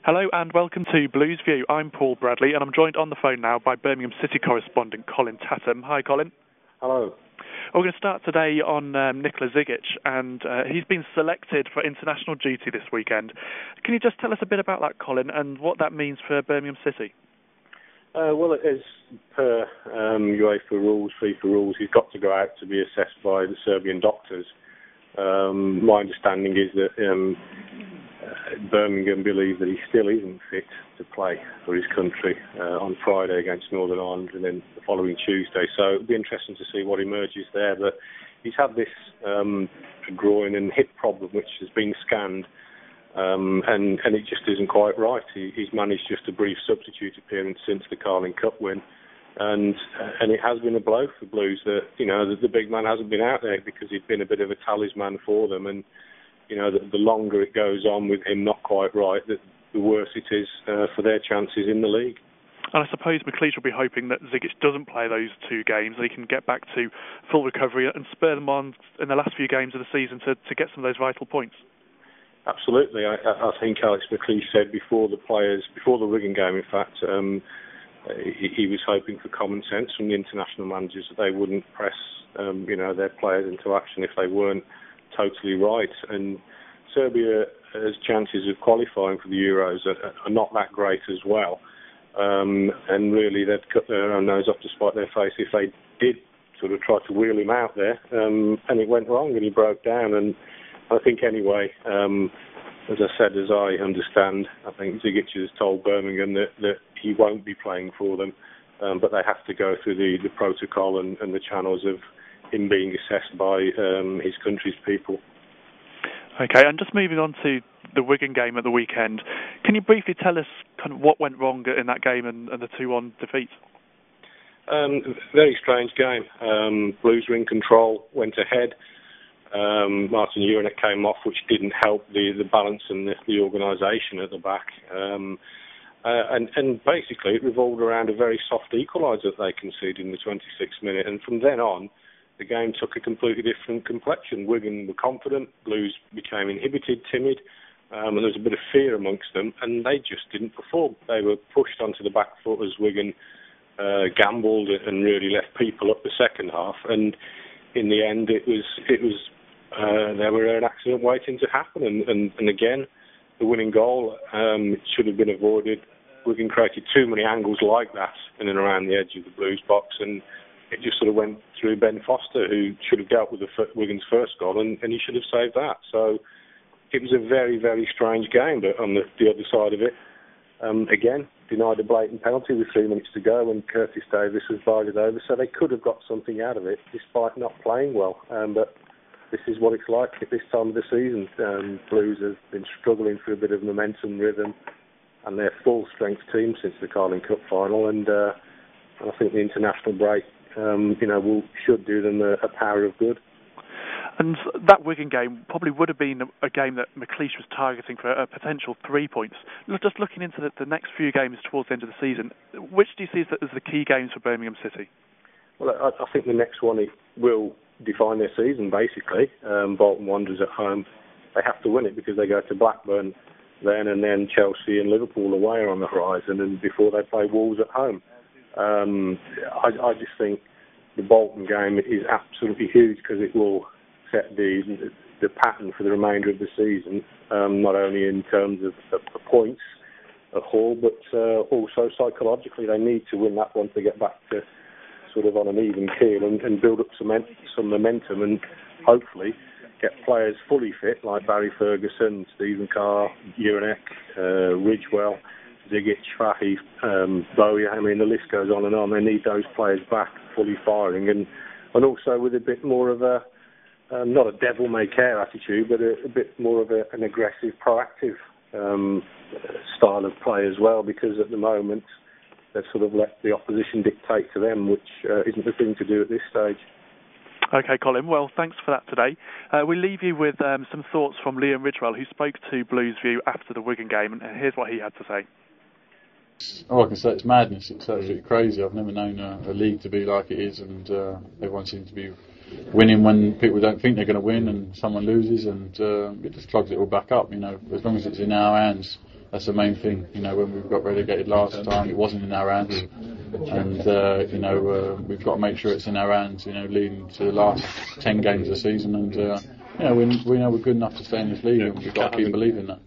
Hello and welcome to Blues View. I'm Paul Bradley and I'm joined on the phone now by Birmingham City correspondent Colin Tatham. Hi Colin. Hello. We're going to start today on Nikola Zigic, and he's been selected for international duty this weekend. Can you just tell us a bit about that, Colin, and what that means for Birmingham City? Well, it is per UEFA rules, FIFA rules. He's got to go out to be assessed by the Serbian doctors. My understanding is that Birmingham believe that he still isn't fit to play for his country on Friday against Northern Ireland and then the following Tuesday. So it'll be interesting to see what emerges there. But he's had this groin and hip problem which has been scanned and it just isn't quite right. He's managed just a brief substitute appearance since the Carling Cup win. And it has been a blow for Blues that, the big man hasn't been out there because he'd been a bit of a talisman for them. And the longer it goes on with him not quite right, the worse it is for their chances in the league. And I suppose McLeish will be hoping that Zigic doesn't play those two games, that he can get back to full recovery and spur them on in the last few games of the season to get some of those vital points. Absolutely. I think Alex McLeish said before the Wigan game, in fact, he was hoping for common sense from the international managers that they wouldn't press their players into action if they weren't totally right. And Serbia's chances of qualifying for the Euros are not that great as well. And really they'd cut their own nose up to spite their face if they did sort of try to wheel him out there. And it went wrong and he broke down. And I think anyway, as I said, as I understand, I think Zigic has told Birmingham that he won't be playing for them, but they have to go through the protocol and the channels of him being assessed by his country's people. Okay, and just moving on to the Wigan game at the weekend, can you briefly tell us kind of what went wrong in that game and the 2-1 defeat? Very strange game. Blues were in control, went ahead. Martin Juranic came off, which didn't help the balance and the organisation at the back. And basically it revolved around a very soft equaliser that they conceded in the 26th minute. And from then on, the game took a completely different complexion. Wigan were confident, Blues became inhibited, timid, and there was a bit of fear amongst them, and they just didn't perform. They were pushed onto the back foot as Wigan gambled and really left people up the second half. And in the end, it was there were an accident waiting to happen. And again, the winning goal should have been avoided. Wigan created too many angles like that in and around the edge of the Blues box, and it just sort of went through Ben Foster, who should have dealt with Wigan's first goal, and he should have saved that. So it was a very, very strange game. But on the other side of it, again, denied a blatant penalty with 3 minutes to go, and Curtis Davis was bided over. So they could have got something out of it, despite not playing well. But this is what it's like at this time of the season. Blues have been struggling for a bit of momentum, rhythm, and they're full-strength team since the Carling Cup final. And I think the international break should do them a power of good. And that Wigan game probably would have been a game that McLeish was targeting for a potential 3 points. Just looking into the next few games towards the end of the season, which do you see as the key games for Birmingham City? Well, I think the next one will define their season, basically. Bolton Wanderers at home. They have to win it because they go to Blackburn then, and then Chelsea and Liverpool away are on the horizon, and before they play Wolves at home. I just think the Bolton game is absolutely huge because it will set the pattern for the remainder of the season, not only in terms of the points at Hull, but also psychologically. They need to win that one to get back to sort of on an even keel and build up some momentum and hopefully get players fully fit like Barry Ferguson, Stephen Carr, Juranic, Ridgewell, Zigic, Fahy, Bowyer. I mean, the list goes on and on. They need those players back fully firing and also with a bit more of a not a devil-may-care attitude, but a bit more of an aggressive, proactive style of play as well, because at the moment they've sort of let the opposition dictate to them, which isn't the thing to do at this stage. OK, Colin, well, thanks for that today. We leave you with some thoughts from Liam Ridgewell, who spoke to Blues View after the Wigan game, and here's what he had to say. All I can say, it's madness. It's absolutely crazy. I've never known a league to be like it is, and everyone seems to be winning when people don't think they're going to win, and someone loses, and it just clogs it all back up. As long as it's in our hands, that's the main thing. You know, when we got relegated last time, it wasn't in our hands, and we've got to make sure it's in our hands. You know, leading to the last 10 games of the season, and we know we're good enough to stay in this league, and we've got to keep believing that.